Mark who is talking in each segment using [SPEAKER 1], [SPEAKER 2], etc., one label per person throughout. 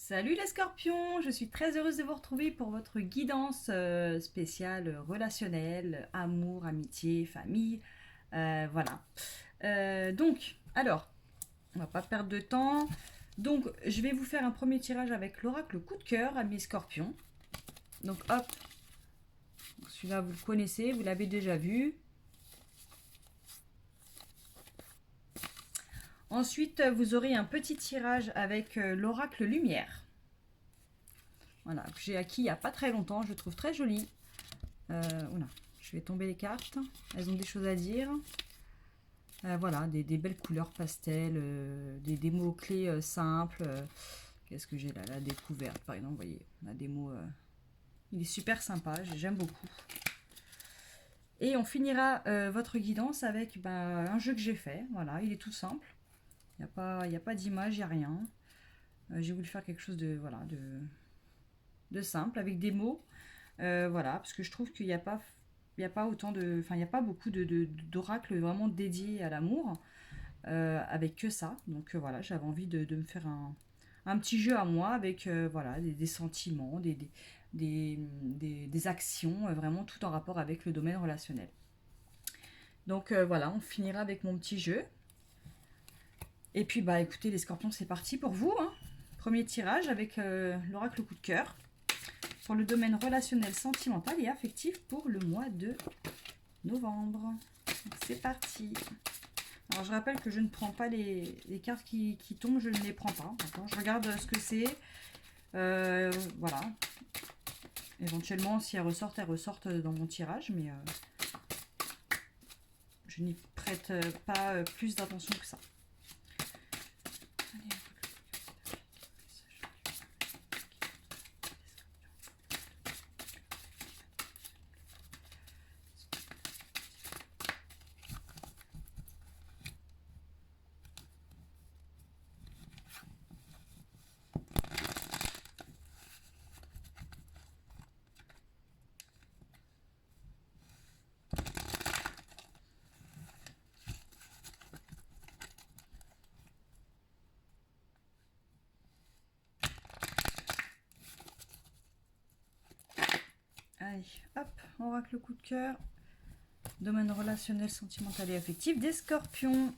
[SPEAKER 1] Salut les scorpions, je suis très heureuse de vous retrouver pour votre guidance spéciale relationnelle, amour, amitié, famille, voilà. Alors, on va pas perdre de temps. Donc, je vais vous faire un premier tirage avec l'oracle coup de cœur à mes scorpions. Donc, hop, celui-là vous le connaissez, vous l'avez déjà vu. Ensuite, vous aurez un petit tirage avec l'oracle lumière. Voilà, que j'ai acquis il n'y a pas très longtemps, je le trouve très joli. Voilà, je vais tomber les cartes. Elles ont des choses à dire. Voilà, des belles couleurs pastel, des mots-clés simples. Qu'est-ce que j'ai là? La découverte, par exemple, vous voyez, on a des mots. Il est super sympa, j'aime beaucoup. Et on finira votre guidance avec un jeu que j'ai fait. Voilà, il est tout simple. Il n'y a pas d'image, il n'y a rien. J'ai voulu faire quelque chose voilà, de simple, avec des mots. Voilà, parce que je trouve qu'il n'y a pas autant de, enfin, il n'y a pas beaucoup d'oracles vraiment dédiés à l'amour, avec que ça. Donc voilà, j'avais envie de me faire un petit jeu à moi avec voilà, des sentiments, des actions, vraiment tout en rapport avec le domaine relationnel. Donc voilà, on finira avec mon petit jeu. Et puis bah écoutez les scorpions, c'est parti pour vous, hein. Premier tirage avec l'oracle coup de cœur pour le domaine relationnel, sentimental et affectif pour le mois de novembre. C'est parti. Alors je rappelle que je ne prends pas les cartes qui tombent, je ne les prends pas. Je regarde ce que c'est. Voilà. Éventuellement, si elles ressortent dans mon tirage, mais je n'y prête pas plus d'attention que ça. Allez, hop, oracle coup de cœur. Domaine relationnel, sentimental et affectif des scorpions.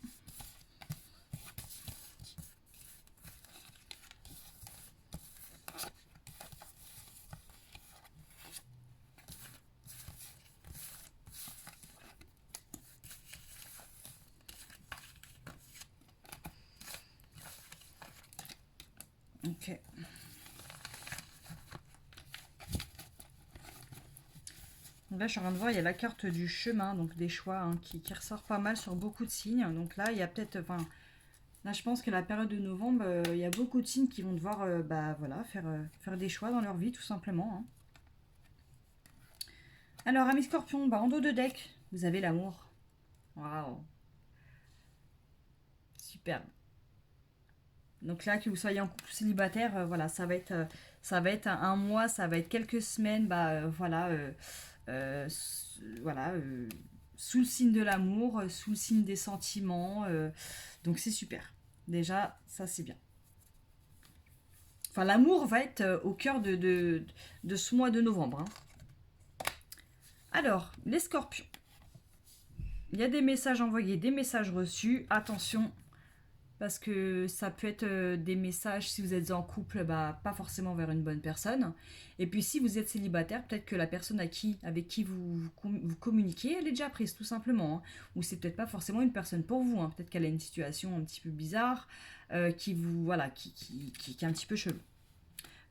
[SPEAKER 1] Ok. Donc là, je suis en train de voir, il y a la carte du chemin, donc des choix, hein, qui ressort pas mal sur beaucoup de signes. Donc là, il y a peut-être, enfin, là, je pense que la période de novembre, il y a beaucoup de signes qui vont devoir, bah voilà, faire des choix dans leur vie, tout simplement, hein. Alors, amis scorpions, bah en dos de deck, vous avez l'amour. Waouh, superbe. Donc là, que vous soyez en couple ou célibataire, voilà, ça va être un mois, ça va être quelques semaines, bah voilà, voilà, sous le signe de l'amour, sous le signe des sentiments. Donc c'est super. Déjà, ça c'est bien. Enfin, l'amour va être au cœur de ce mois de novembre, hein. Alors, les scorpions. Il y a des messages envoyés, des messages reçus. Attention, parce que ça peut être des messages, si vous êtes en couple, bah, pas forcément vers une bonne personne. Et puis si vous êtes célibataire, peut-être que la personne avec qui vous communiquez, elle est déjà prise, tout simplement, hein. Ou c'est peut-être pas forcément une personne pour vous, hein. Peut-être qu'elle a une situation un petit peu bizarre, qui vous voilà, qui est un petit peu chelou.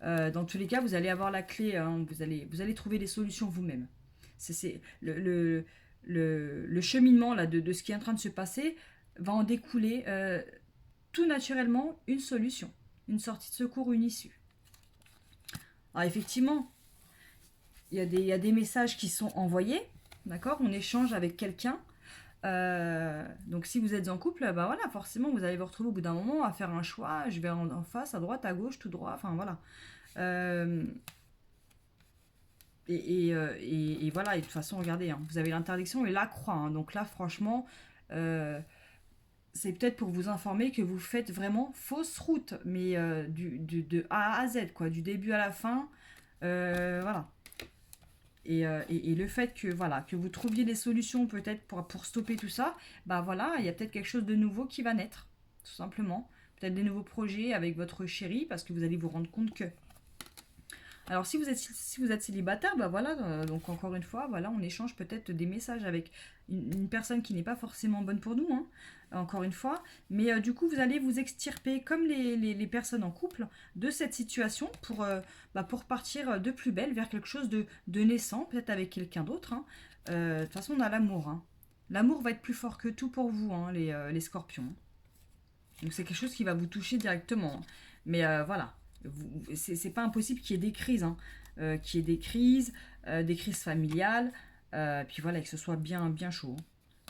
[SPEAKER 1] Dans tous les cas, vous allez avoir la clé, hein. Vous allez trouver des solutions vous-même. C'est le cheminement là, de ce qui est en train de se passer va en découler tout naturellement une solution, une sortie de secours, une issue. Alors effectivement, il y a des messages qui sont envoyés, d'accord. On échange avec quelqu'un. Donc si vous êtes en couple, bah voilà, forcément vous allez vous retrouver au bout d'un moment à faire un choix. Je vais en face, à droite, à gauche, tout droit, enfin voilà. Euh, et voilà, et de toute façon, regardez, hein, vous avez l'interdiction et la croix, hein. Donc là, franchement, euh, c'est peut-être pour vous informer que vous faites vraiment fausse route, mais de A à Z, quoi, du début à la fin. Voilà. Et le fait que, voilà, que vous trouviez des solutions peut-être pour stopper tout ça, bah voilà, il y a peut-être quelque chose de nouveau qui va naître, tout simplement. Peut-être des nouveaux projets avec votre chéri, parce que vous allez vous rendre compte que alors si vous êtes célibataire, bah voilà, donc encore une fois, voilà, on échange peut-être des messages avec une personne qui n'est pas forcément bonne pour nous, hein, encore une fois, mais du coup vous allez vous extirper comme les personnes en couple de cette situation pour partir de plus belle vers quelque chose de naissant, peut-être avec quelqu'un d'autre, hein. De toute façon on a l'amour, hein. L'amour va être plus fort que tout pour vous, hein, les scorpions. Donc c'est quelque chose qui va vous toucher directement, hein. Mais voilà, c'est pas impossible qu'il y ait des crises, hein. Qu'il y ait des crises familiales, puis voilà, que ce soit bien, bien chaud, hein.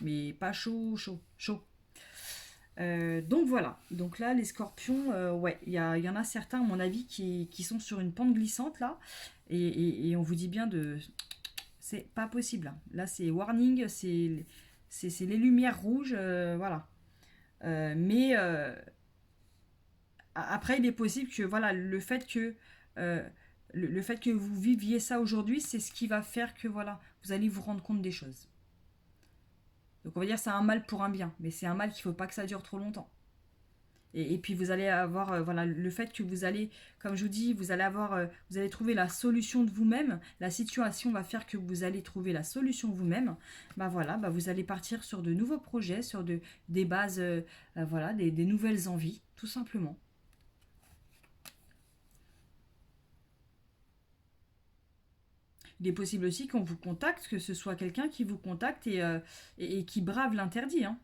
[SPEAKER 1] Mais pas chaud, chaud, chaud. Donc voilà, donc là les scorpions, ouais, il y en a certains à mon avis qui sont sur une pente glissante là, et on vous dit bien de... C'est pas possible, hein. Là c'est warning, c'est les lumières rouges, voilà. Mais après, il est possible que voilà, euh, le fait que vous viviez ça aujourd'hui, c'est ce qui va faire que voilà, vous allez vous rendre compte des choses. Donc on va dire c'est un mal pour un bien, mais c'est un mal qu'il ne faut pas que ça dure trop longtemps. Et puis vous allez avoir voilà le fait que vous allez, comme je vous dis, vous allez trouver la solution de vous-même. La situation va faire que vous allez trouver la solution vous-même. Bah voilà, bah vous allez partir sur de nouveaux projets, sur des bases, voilà, des nouvelles envies, tout simplement. Il est possible aussi qu'on vous contacte, que ce soit quelqu'un qui vous contacte et qui brave l'interdit, hein.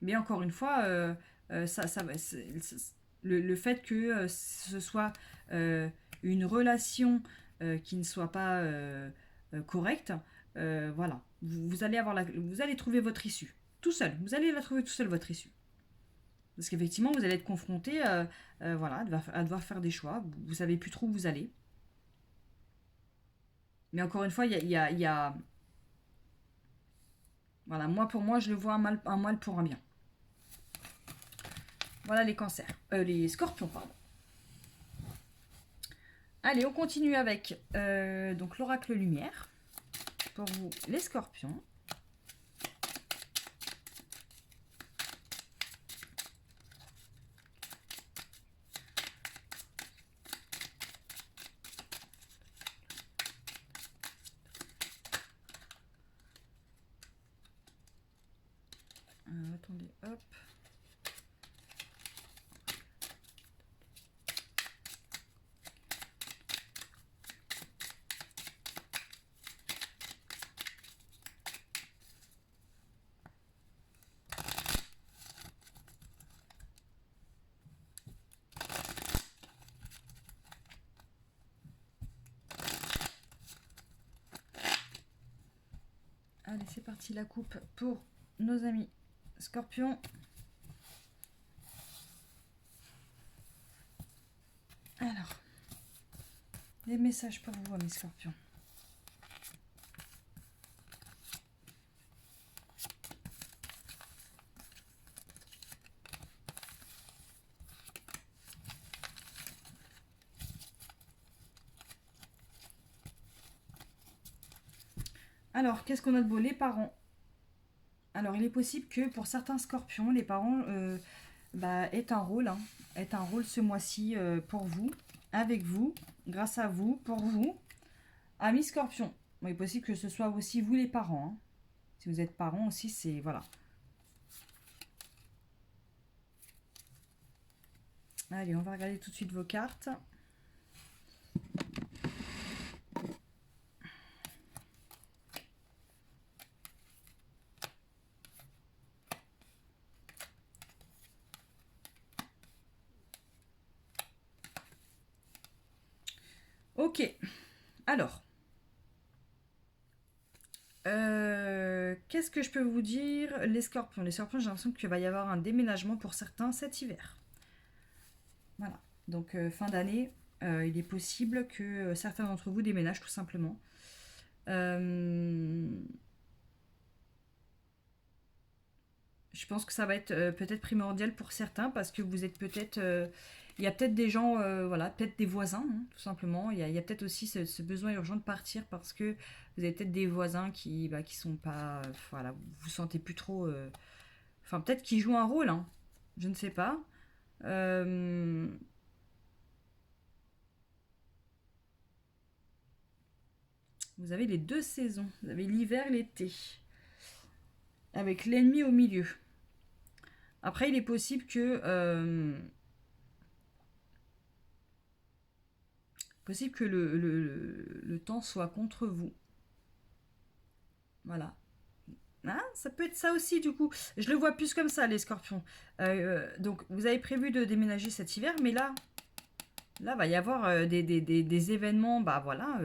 [SPEAKER 1] Mais encore une fois, le fait que ce soit une relation qui ne soit pas correcte, voilà, vous allez trouver votre issue tout seul. Vous allez la trouver tout seul votre issue. Parce qu'effectivement, vous allez être confronté, voilà, à devoir faire des choix. Vous savez plus trop où vous allez. Mais encore une fois, il y a voilà, moi pour moi, je le vois un mal pour un bien. Voilà les cancers. Les scorpions, pardon. Allez, on continue avec donc l'oracle lumière. Pour vous, les scorpions. Attendez, hop. Allez, c'est parti, la coupe pour nos amis scorpions. Alors, des messages pour vous, mes scorpions. Alors, qu'est-ce qu'on a de beau? Les parents. Alors, il est possible que pour certains scorpions, les parents aient un rôle, hein, aient un rôle ce mois-ci pour vous, avec vous, grâce à vous, pour vous. Amis scorpions. Bon, il est possible que ce soit aussi vous les parents, hein. Si vous êtes parents aussi, c'est... Voilà. Allez, on va regarder tout de suite vos cartes. Ok, alors, qu'est-ce que je peux vous dire? Les scorpions, j'ai l'impression qu'il va y avoir un déménagement pour certains cet hiver. Voilà, donc fin d'année, il est possible que certains d'entre vous déménagent tout simplement. Je pense que ça va être peut-être primordial pour certains parce que vous êtes peut-être... il y a peut-être des gens, voilà, peut-être des voisins, hein, tout simplement. Il y a peut-être aussi ce besoin urgent de partir parce que vous avez peut-être des voisins qui sont pas... voilà, vous vous sentez plus trop... enfin, peut-être qu'ils jouent un rôle, hein, je ne sais pas. Euh, vous avez les deux saisons. Vous avez l'hiver et l'été. Avec l'ennemi au milieu. Après, il est possible que le temps soit contre vous. Voilà. Ah, ça peut être ça aussi, du coup. Je le vois plus comme ça, les scorpions. Donc, vous avez prévu de déménager cet hiver, mais là, va y avoir des événements, bah voilà,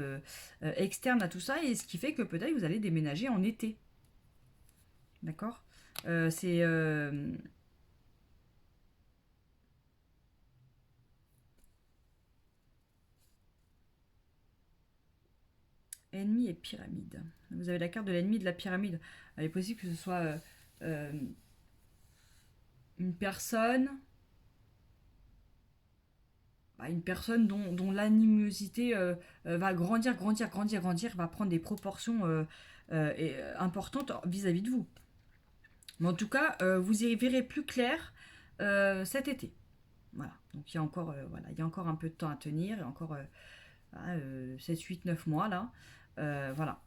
[SPEAKER 1] externes à tout ça, et ce qui fait que peut-être vous allez déménager en été. D'accord. C'est ennemi et pyramide. Vous avez la carte de l'ennemi de la pyramide. Il est possible que ce soit euh, une personne, une personne dont l'animosité va grandir, grandir, grandir, grandir, va prendre des proportions importantes vis-à-vis de vous. Mais en tout cas, vous y verrez plus clair cet été. Voilà. Donc il y a encore, voilà, il y a encore un peu de temps à tenir, il y a encore 7, 8, 9 mois là. Voilà.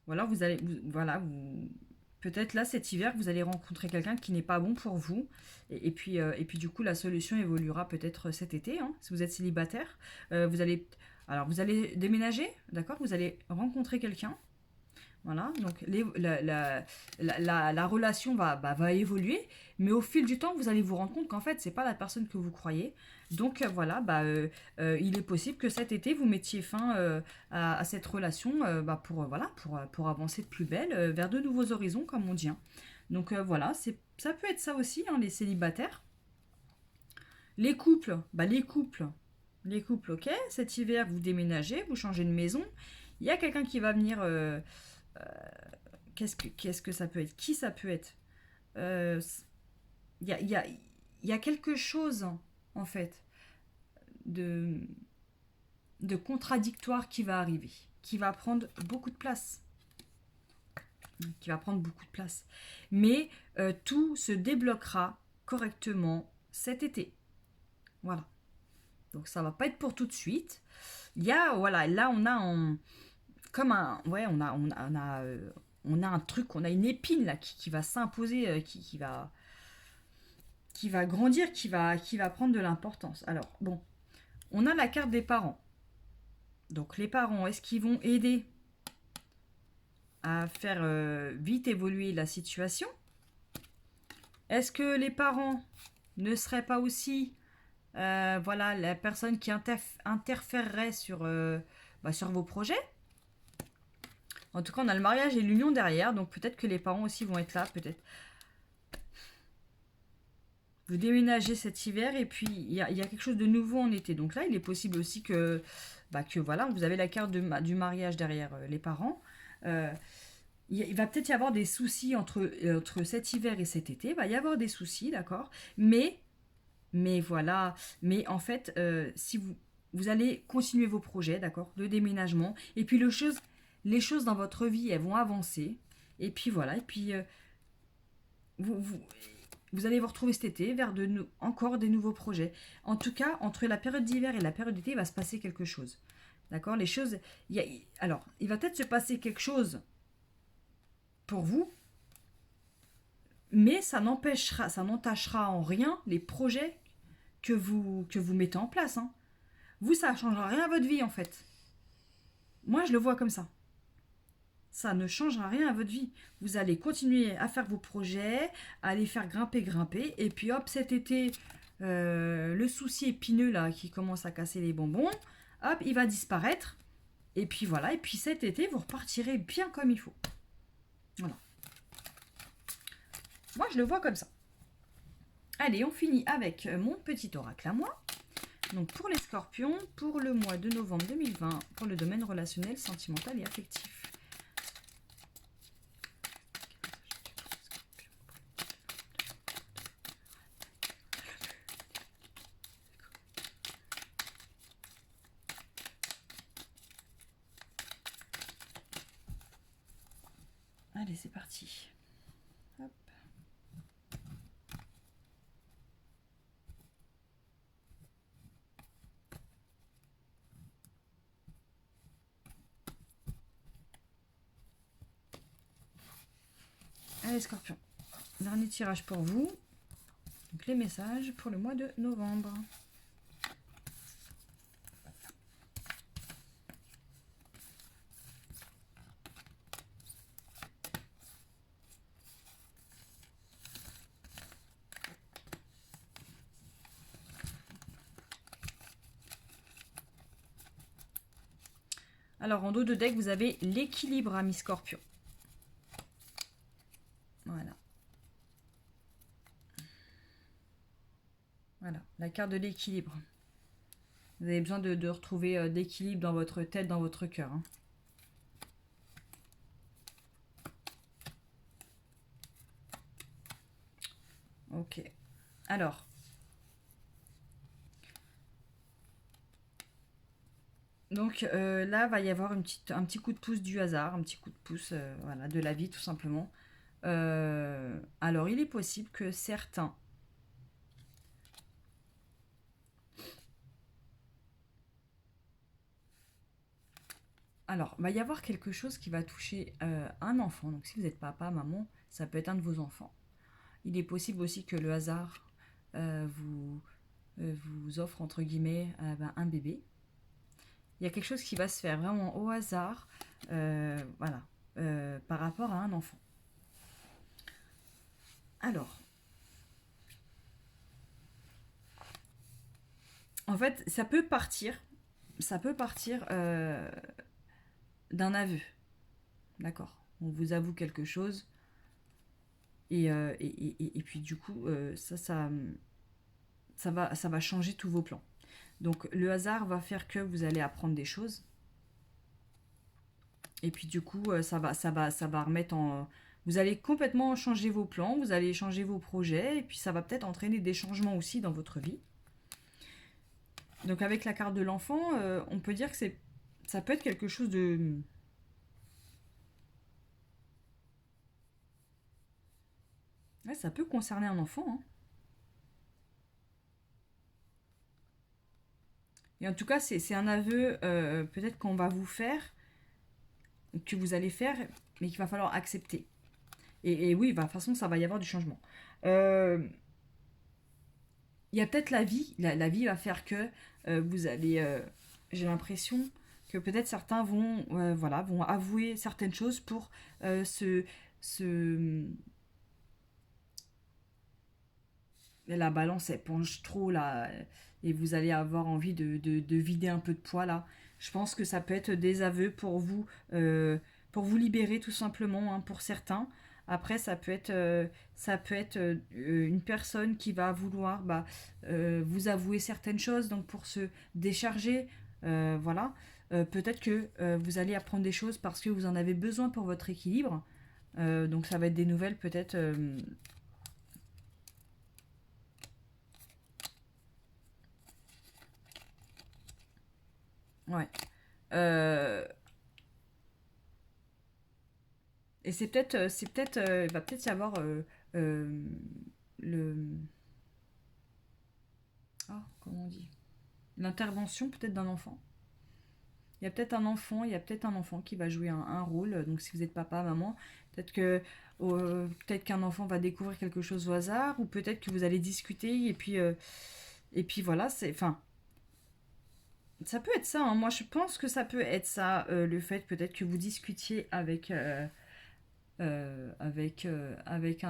[SPEAKER 1] Ou alors vous allez, voilà, peut-être là cet hiver vous allez rencontrer quelqu'un qui n'est pas bon pour vous, et puis du coup la solution évoluera peut-être cet été, hein, si vous êtes célibataire. Vous allez déménager, d'accord, vous allez rencontrer quelqu'un. Voilà, donc la relation va évoluer, mais au fil du temps, vous allez vous rendre compte qu'en fait, c'est pas la personne que vous croyez. Donc voilà, il est possible que cet été, vous mettiez fin à cette relation voilà, pour avancer de plus belle vers de nouveaux horizons, comme on dit, hein. Donc voilà, ça peut être ça aussi, hein, les célibataires. Les couples, ok, cet hiver, vous déménagez, vous changez de maison. Il y a quelqu'un qui va venir. Qu'est-ce que ça peut être? Qui ça peut être? Il y a, y, a, y a quelque chose, en fait, de, de contradictoire qui va arriver, qui va prendre beaucoup de place. Qui va prendre beaucoup de place. Mais tout se débloquera correctement cet été. Voilà. Donc ça va pas être pour tout de suite. Il y a, voilà, là on a comme un, ouais, on a un truc, on a une épine là qui va s'imposer, qui va grandir, qui va prendre de l'importance. Alors, bon, on a la carte des parents. Donc, les parents, est-ce qu'ils vont aider à faire vite évoluer la situation? Est-ce que les parents ne seraient pas aussi, voilà, la personne qui interférerait sur vos projets? En tout cas, on a le mariage et l'union derrière, donc peut-être que les parents aussi vont être là, peut-être. Vous déménagez cet hiver et puis il y a quelque chose de nouveau en été. Donc là, il est possible aussi que voilà, vous avez la carte du mariage derrière les parents. Euh, il va peut-être y avoir des soucis entre cet hiver et cet été. Il va y avoir des soucis, d'accord. Mais voilà. Mais en fait, si vous allez continuer vos projets, d'accord, de déménagement. Et puis les choses dans votre vie, elles vont avancer. Et puis voilà. Et puis vous, vous, vous allez vous retrouver cet été vers encore des nouveaux projets. En tout cas, entre la période d'hiver et la période d'été, il va se passer quelque chose. D'accord. Les choses. Alors, il va peut-être se passer quelque chose pour vous, mais ça n'entachera en rien les projets que vous mettez en place, hein. Vous, ça ne changera rien à votre vie, en fait. Moi, je le vois comme ça. Ça ne changera rien à votre vie. Vous allez continuer à faire vos projets, à les faire grimper, et puis hop, cet été, le souci épineux là qui commence à casser les bonbons, hop, il va disparaître. Et puis voilà, et puis cet été, vous repartirez bien comme il faut. Voilà. Moi, je le vois comme ça. Allez, on finit avec mon petit oracle à moi. Donc pour les scorpions, pour le mois de novembre 2020, pour le domaine relationnel, sentimental et affectif. Allez, c'est parti. Hop. Allez, Scorpion. Dernier tirage pour vous. Donc, les messages pour le mois de novembre. Alors, en dos de deck, vous avez l'équilibre, ami Scorpion. Voilà. Voilà, la carte de l'équilibre. Vous avez besoin de retrouver d'équilibre dans votre tête, dans votre cœur. Hein. Ok. Alors. Donc là, va y avoir un petit coup de pouce du hasard, un petit coup de pouce voilà, de la vie, tout simplement. Alors, il est possible que certains... Alors, va y avoir quelque chose qui va toucher un enfant. Donc, si vous êtes papa, maman, ça peut être un de vos enfants. Il est possible aussi que le hasard vous offre, entre guillemets, un bébé. Il y a quelque chose qui va se faire vraiment au hasard, voilà, par rapport à un enfant. Alors, en fait, ça peut partir d'un aveu, d'accord. On vous avoue quelque chose, et puis du coup, ça va changer tous vos plans. Donc le hasard va faire que vous allez apprendre des choses. Et puis du coup, ça va remettre en... Vous allez complètement changer vos plans, vous allez changer vos projets, et puis ça va peut-être entraîner des changements aussi dans votre vie. Donc avec la carte de l'enfant, on peut dire que ça peut être quelque chose de... Ouais, ça peut concerner un enfant. Hein. Et en tout cas, c'est un aveu peut-être qu'on va vous faire, que vous allez faire, mais qu'il va falloir accepter. Et oui, de toute façon, ça va y avoir du changement. Il y a peut-être la vie. La vie va faire que vous allez... j'ai l'impression que peut-être certains vont avouer certaines choses pour la balance, elle penche trop, là, et vous allez avoir envie de vider un peu de poids, là. Je pense que ça peut être des aveux pour vous libérer, tout simplement, hein, pour certains. Après, ça peut être une personne qui va vouloir vous avouer certaines choses, donc pour se décharger, voilà. Peut-être que vous allez apprendre des choses parce que vous en avez besoin pour votre équilibre. Donc ça va être des nouvelles peut-être... ouais. Et il va peut-être y avoir le... Ah, comment on dit? L'intervention peut-être d'un enfant. Il y a peut-être un enfant qui va jouer un rôle. Donc si vous êtes papa, maman, peut-être qu'un enfant va découvrir quelque chose au hasard, ou peut-être que vous allez discuter et puis voilà, enfin, ça peut être ça. Hein. Moi, je pense que ça peut être ça, le fait peut-être que vous discutiez avec un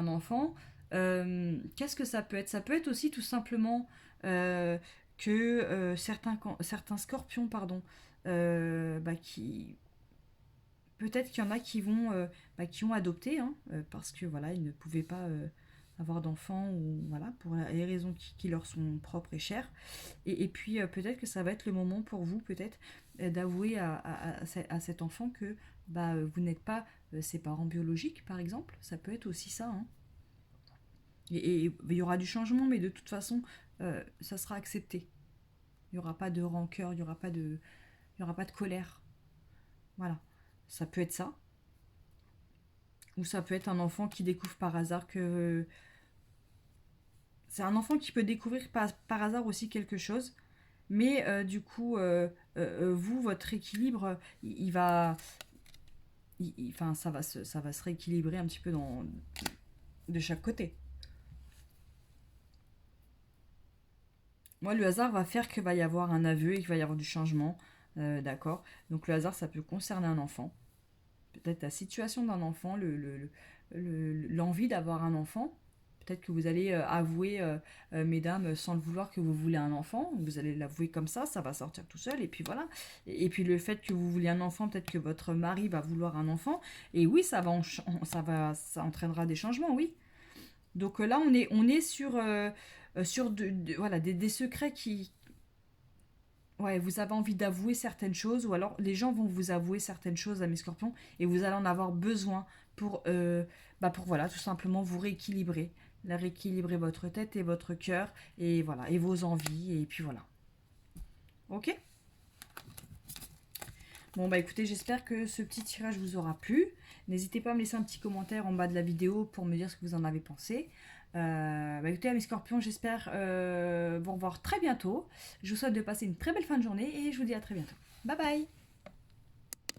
[SPEAKER 1] enfant. Qu'est-ce que ça peut être? Ça peut être aussi tout simplement que certains scorpions, pardon, qui peut-être qu'il y en a qui ont adopté, hein, parce que voilà, ils ne pouvaient pas avoir d'enfants, ou voilà, pour les raisons qui leur sont propres et chères. Et puis peut-être que ça va être le moment pour vous, peut-être, d'avouer à cet enfant que bah, vous n'êtes pas ses parents biologiques, par exemple. Ça peut être aussi ça, hein. Et il y aura du changement, mais de toute façon, ça sera accepté. Il n'y aura pas de rancœur, il y aura pas de colère. Voilà. Ça peut être ça. Ou ça peut être un enfant qui découvre par hasard que... C'est un enfant qui peut découvrir par hasard aussi quelque chose. Mais du coup, vous, votre équilibre, il va... Enfin, ça va se rééquilibrer un petit peu de chaque côté. Moi, le hasard va faire qu'il va y avoir un aveu et qu'il va y avoir du changement. D'accord. Donc le hasard, ça peut concerner un enfant. Peut-être la situation d'un enfant, l'envie d'avoir un enfant. Peut-être que vous allez avouer, mesdames, sans le vouloir, que vous voulez un enfant. Vous allez l'avouer comme ça va sortir tout seul. Et puis voilà. Et puis le fait que vous vouliez un enfant, peut-être que votre mari va vouloir un enfant. Et oui, ça entraînera des changements, oui. Donc là, on est sur voilà, des secrets qui... Ouais, vous avez envie d'avouer certaines choses, ou alors les gens vont vous avouer certaines choses à mes scorpions, et vous allez en avoir besoin pour voilà, tout simplement vous rééquilibrer. Rééquilibrer votre tête et votre cœur, et voilà, et vos envies, et puis voilà. Ok? Bon, bah écoutez, j'espère que ce petit tirage vous aura plu. N'hésitez pas à me laisser un petit commentaire en bas de la vidéo pour me dire ce que vous en avez pensé. Bah écoutez, mes scorpions, j'espère vous revoir très bientôt. Je vous souhaite de passer une très belle fin de journée et je vous dis à très bientôt. Bye bye!